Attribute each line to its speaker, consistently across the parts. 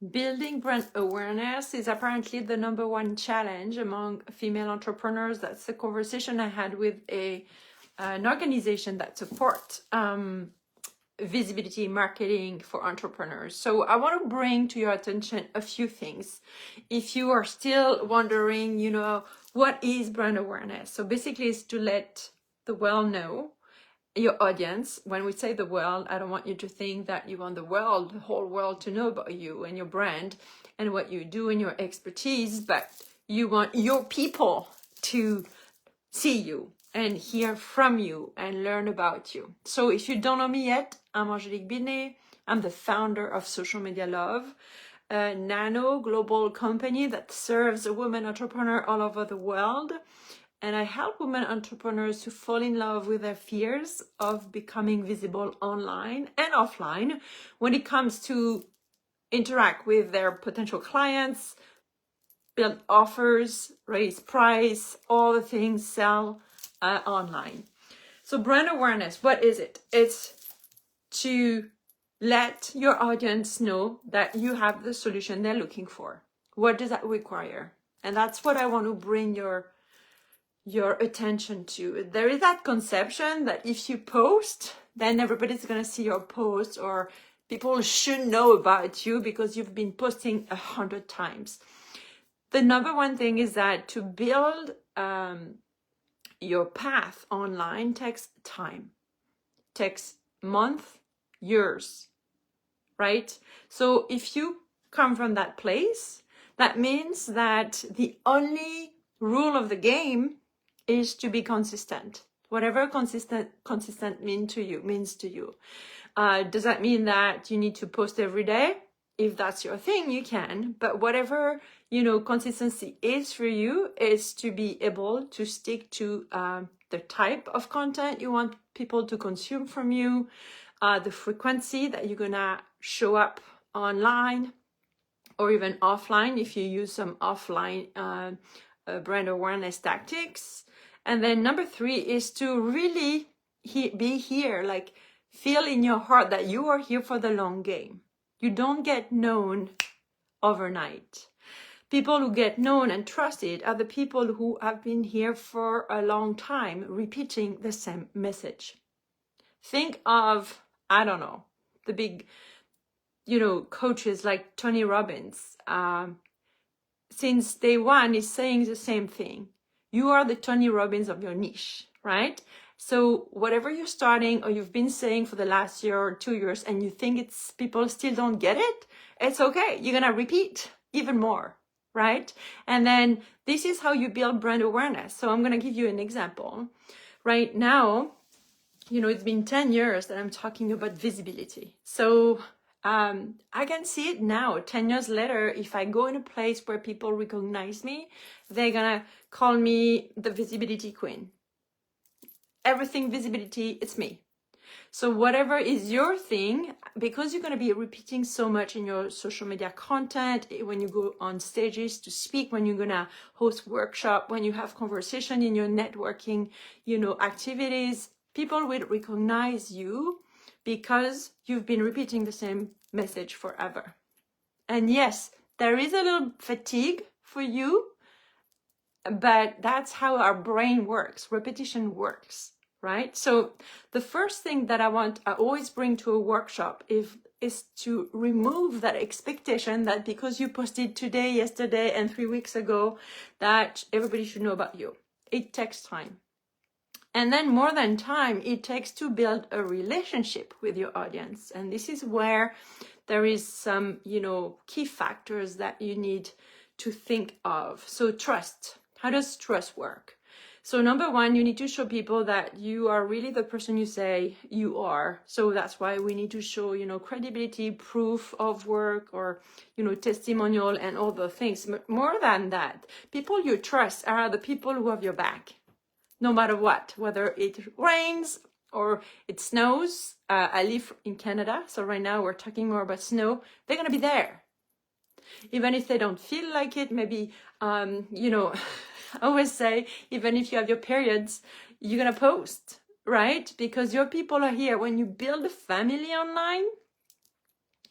Speaker 1: Building brand awareness is apparently the #1 challenge among female entrepreneurs. That's the conversation I had with an organization that supports visibility marketing for entrepreneurs. So I want to bring to your attention a few things. If you are still wondering, what is brand awareness? So basically it's to let the world know, your audience. When we say the world, I don't want you to think that you want the whole world to know about you and your brand and what you do and your expertise, but you want your people to see you and hear from you and learn about you. So if you don't know me yet, I'm Angélique Binet. I'm the founder of Social Media Love, a nano global company that serves a women entrepreneur all over the world. And I help women entrepreneurs to fall in love with their fears of becoming visible online and offline when it comes to interact with their potential clients, build offers, raise price, all the things, sell online. So brand awareness, what is it? It's to let your audience know that you have the solution they're looking for. What does that require? And that's what I want to bring your attention to. There is that conception that if you post, then everybody's going to see your post, or people should know about you because you've been posting 100 times. The #1 thing is that to build your path online takes time, takes months, years, right? So if you come from that place, that means that the only rule of the game is to be consistent. Whatever consistent means to you. Does that mean that you need to post every day? If that's your thing, you can. But whatever consistency is for you, is to be able to stick to the type of content you want people to consume from you, the frequency that you're gonna show up online or even offline if you use some offline brand awareness tactics. And then #3 is to really be here, like feel in your heart that you are here for the long game. You don't get known overnight. People who get known and trusted are the people who have been here for a long time, repeating the same message. Think of, I don't know, the big, coaches like Tony Robbins. Since day one is saying the same thing. You are the Tony Robbins of your niche, right? So whatever you're starting or you've been saying for the last year or 2 years and you think people still don't get it, it's okay. You're going to repeat even more, right? And then this is how you build brand awareness. So I'm going to give you an example. Right now, it's been 10 years that I'm talking about visibility. So I can see it now, 10 years later. If I go in a place where people recognize me, they're gonna call me the visibility queen. Everything visibility, it's me. So whatever is your thing, because you're gonna be repeating so much in your social media content, when you go on stages to speak, when you're gonna host workshop, when you have conversation in your networking, activities, people will recognize you because you've been repeating the same message forever. And yes, there is a little fatigue for you, but that's how our brain works. Repetition works, right? So the first thing that I always bring to a workshop is to remove that expectation that because you posted today, yesterday, and 3 weeks ago, that everybody should know about you. It takes time. And then more than time, it takes to build a relationship with your audience. And this is where there is some, key factors that you need to think of. So trust. How does trust work? So #1, you need to show people that you are really the person you say you are. So that's why we need to show, credibility, proof of work, or, testimonial and all the things. More than that, people you trust are the people who have your back. No matter what, whether it rains or it snows. I live in Canada, so right now we're talking more about snow. They're going to be there. Even if they don't feel like it, maybe, I always say, even if you have your periods, you're going to post, right? Because your people are here. When you build a family online,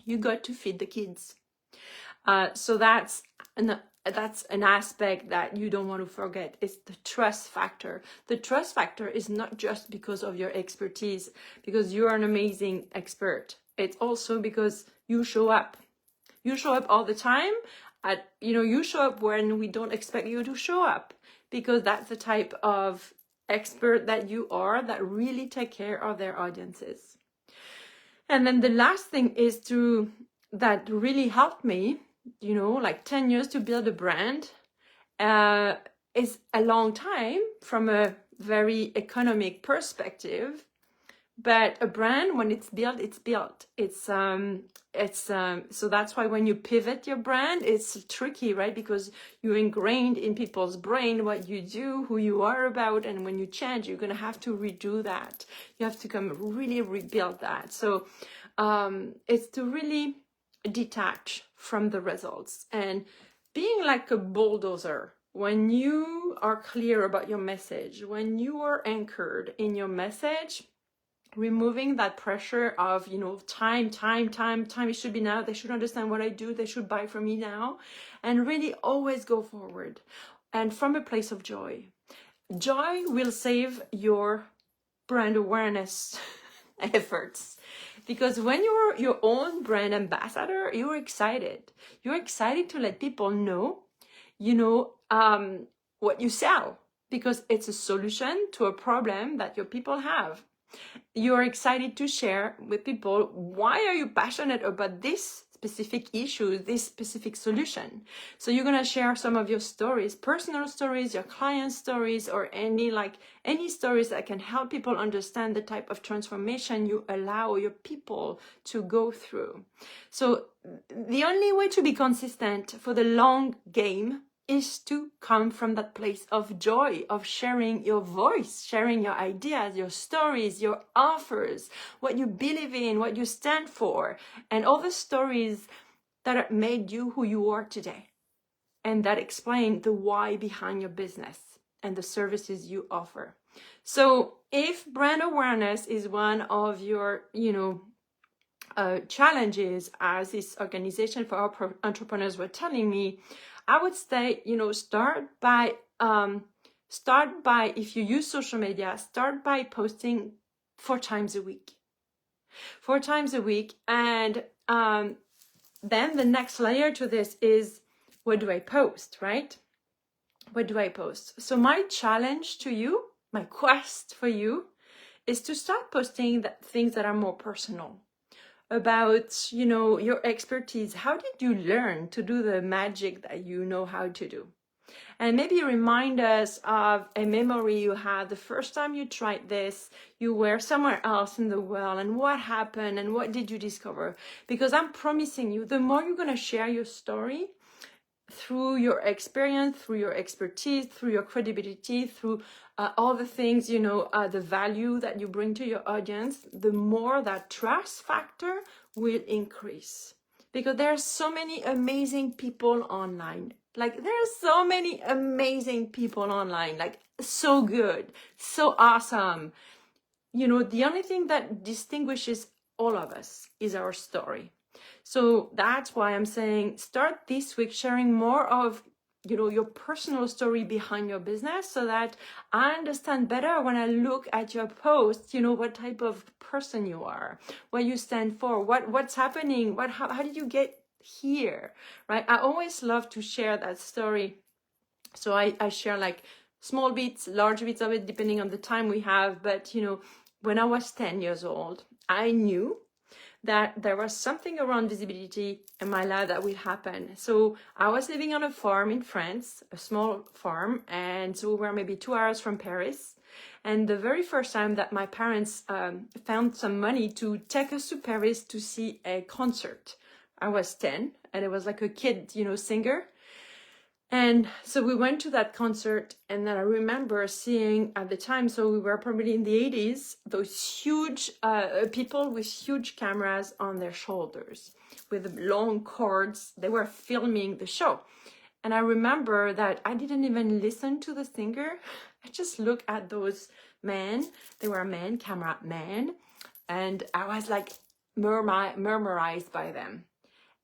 Speaker 1: you got to feed the kids. So that's an aspect that you don't want to forget. It's the trust factor. The trust factor is not just because of your expertise, because you are an amazing expert. It's also because you show up. You show up all the time. You show up when we don't expect you to show up, because that's the type of expert that you are, that really take care of their audiences. And then the last thing is that really helped me, like 10 years to build a brand, is a long time from a very economic perspective. But a brand, when it's built, it's built. So that's why when you pivot your brand, it's tricky, right? Because you're ingrained in people's brain what you do, who you are about, and when you change, you're gonna have to redo that. You have to really rebuild that. So it's to really detach from the results and being like a bulldozer. When you are clear about your message, when you are anchored in your message, removing that pressure of, time, it should be now, they should understand what I do, they should buy from me now, and really always go forward and from a place of joy. Joy will save your brand awareness efforts, because when you're your own brand ambassador, you're excited to let people know what you sell, because it's a solution to a problem that your people have. You're excited to share with people why are you passionate about this specific issue, this specific solution. So you're going to share some of your stories, personal stories, your client stories, or any stories that can help people understand the type of transformation you allow your people to go through. So the only way to be consistent for the long game is to come from that place of joy, of sharing your voice, sharing your ideas, your stories, your offers, what you believe in, what you stand for, and all the stories that have made you who you are today, and that explain the why behind your business and the services you offer. So if brand awareness is one of your, challenges, as this organization for entrepreneurs were telling me, I would say, start by, if you use social media, start by posting 4 times a week. 4 times a week. And then the next layer to this is, what do I post, right? What do I post? So my challenge to you, my quest for you, is to start posting things that are more personal, about, your expertise. How did you learn to do the magic that you know how to do? And maybe remind us of a memory you had the first time you tried this, you were somewhere else in the world, and what happened and what did you discover? Because I'm promising you, the more you're going to share your story through your experience, through your expertise, through your credibility, through all the things, the value that you bring to your audience, the more that trust factor will increase. Because there are so many amazing people online. So good, so awesome. The only thing that distinguishes all of us is our story. So that's why I'm saying start this week sharing more of, your personal story behind your business, so that I understand better when I look at your posts, what type of person you are, what you stand for, what's happening, how did you get here, right? I always love to share that story. So I share like small bits, large bits of it, depending on the time we have. But, when I was 10 years old, I knew that there was something around visibility in my life that will happen. So I was living on a farm in France, a small farm, and so we were maybe 2 hours from Paris. And the very first time that my parents found some money to take us to Paris to see a concert, I was 10, and it was like a kid, singer. And so we went to that concert, and then I remember seeing at the time, so we were probably in the 80s, those huge people with huge cameras on their shoulders with long cords. They were filming the show. And I remember that I didn't even listen to the singer. I just looked at those men. They were men, camera men. And I was like mesmerized by them.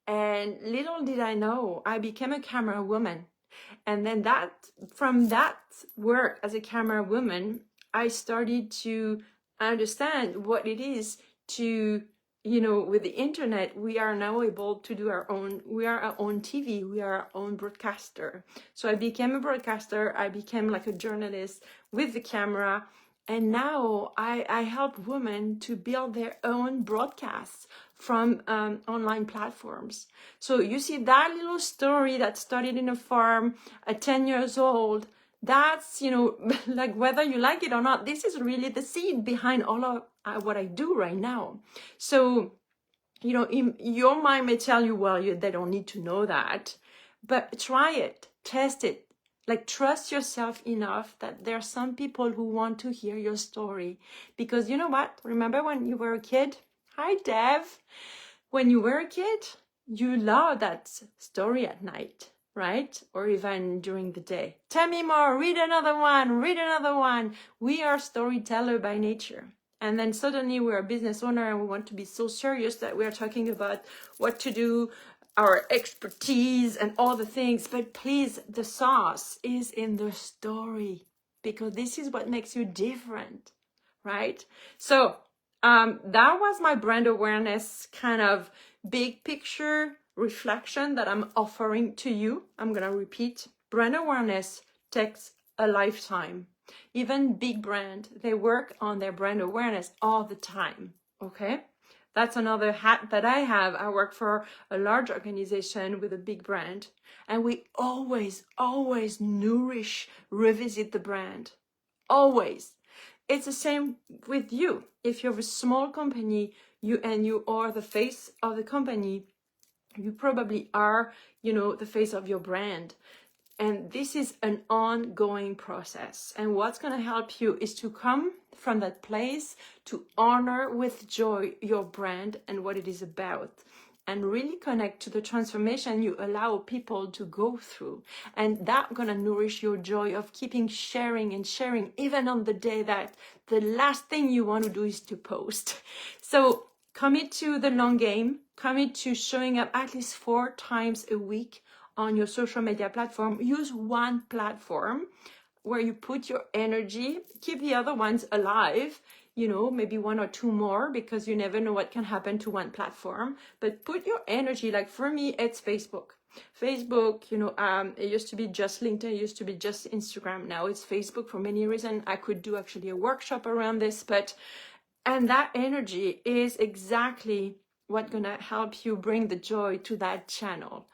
Speaker 1: And little did I know, I became a camera woman. And then from that work as a camera woman, I started to understand what it is to, with the internet, we are now able to do we are our own TV, we are our own broadcaster. So I became a broadcaster, I became like a journalist with the camera. And now I help women to build their own broadcasts from online platforms. So you see that little story that started in a farm at 10 years old, that's, like whether you like it or not, this is really the seed behind all of what I do right now. So, your mind may tell you, well, they don't need to know that, but try it, test it. Like, trust yourself enough that there are some people who want to hear your story. Because you know what? Remember when you were a kid? Hi, Dev. When you were a kid, you loved that story at night, right? Or even during the day. Tell me more, read another one. We are storyteller by nature. And then suddenly we're a business owner and we want to be so serious that we're talking about what to do, our expertise and all the things. But please, the sauce is in the story, because this is what makes you different, right? So that was my brand awareness kind of big picture reflection that I'm offering to you. I'm going to repeat. Brand awareness takes a lifetime. Even big brand, they work on their brand awareness all the time, okay? That's another hat that I have. I work for a large organization with a big brand, and we always nourish, revisit the brand. Always. It's the same with you. If you have a small company, you are the face of the company, you probably are, the face of your brand. And this is an ongoing process. And what's going to help you is to come from that place to honor with joy your brand and what it is about, and really connect to the transformation you allow people to go through. And that's going to nourish your joy of keeping sharing and sharing, even on the day that the last thing you want to do is to post. So commit to the long game, commit to showing up at least 4 times a week on your social media platform. Use one platform where you put your energy, keep the other ones alive, maybe 1 or 2 more, because you never know what can happen to one platform. But put your energy, like for me, it's Facebook. It used to be just LinkedIn, it used to be just Instagram. Now it's Facebook for many reasons. I could do actually a workshop around this, and that energy is exactly what's gonna help you bring the joy to that channel.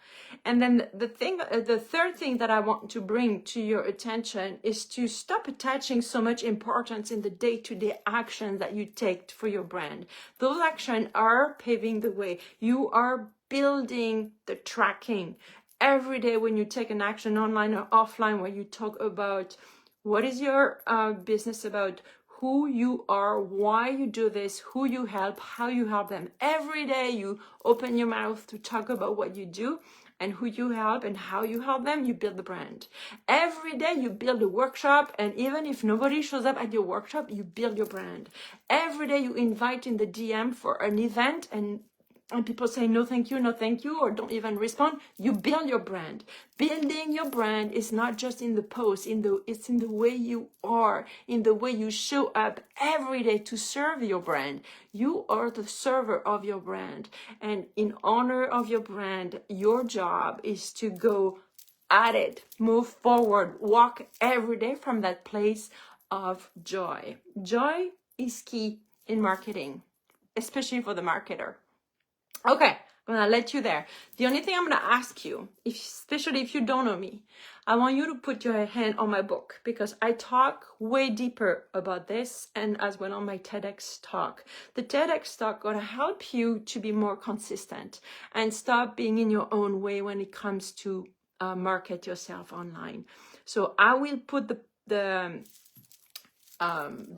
Speaker 1: And then the third thing that I want to bring to your attention is to stop attaching so much importance in the day-to-day actions that you take for your brand. Those actions are paving the way. You are building the tracking. Every day when you take an action online or offline, where you talk about what is your business about, who you are, why you do this, who you help, how you help them. Every day you open your mouth to talk about what you do and who you help and how you help them, you build the brand. Every day you build a workshop, and even if nobody shows up at your workshop, you build your brand. Every day you invite in the DM for an event, and people say no thank you, or don't even respond, you build your brand. Building your brand is not just in the post, it's in the way you are, in the way you show up every day to serve your brand. You are the server of your brand, and in honor of your brand, your job is to go at it, move forward, walk every day from that place of joy. Joy is key in marketing, especially for the marketer. Okay, I'm gonna let you there. The only thing I'm gonna ask you, especially if you don't know me, I want you to put your hand on my book, because I talk way deeper about this, and as well on my TEDx talk. The TEDx talk gonna help you to be more consistent and stop being in your own way when it comes to market yourself online. So I will put the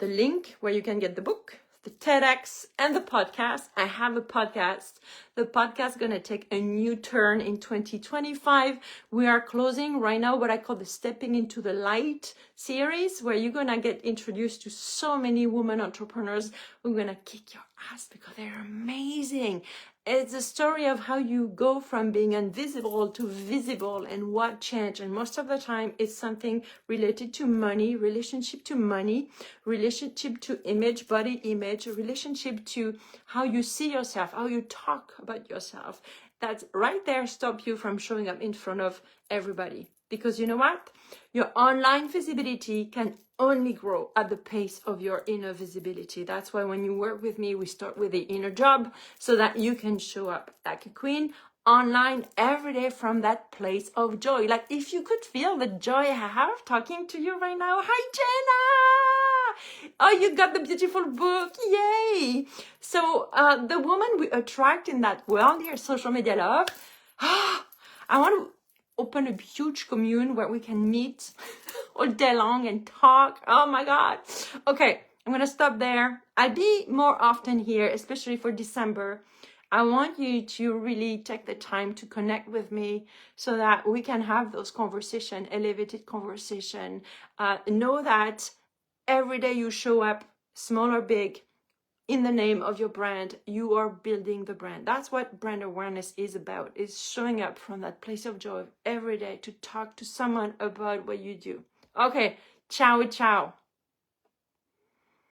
Speaker 1: link where you can get the book, the TEDx, and the podcast. I have a podcast. The podcast is going to take a new turn in 2025. We are closing right now what I call the Stepping into the Light series, where you're going to get introduced to so many women entrepreneurs who are going to kick your ass because they're amazing. It's a story of how you go from being invisible to visible and what changed. And most of the time, it's something related to money, relationship to image, body image, a relationship to how you see yourself, how you talk about yourself. That's right there stop you from showing up in front of everybody. Because you know what? Your online visibility can only grow at the pace of your inner visibility. That's why when you work with me, we start with the inner job so that you can show up like a queen online every day from that place of joy. Like if you could feel the joy I have talking to you right now. Hi, Jenna! Oh, you got the beautiful book. Yay! So the woman we attract in that world, your social media love, I want to open a huge commune where we can meet all day long and talk. Oh my God. Okay, I'm gonna stop there. I'll be more often here, especially for December. I want you to really take the time to connect with me so that we can have those conversations, elevated conversation. Know that every day you show up, small or big, in the name of your brand, you are building the brand. That's what brand awareness is about, is showing up from that place of joy every day to talk to someone about what you do. Okay, ciao, ciao.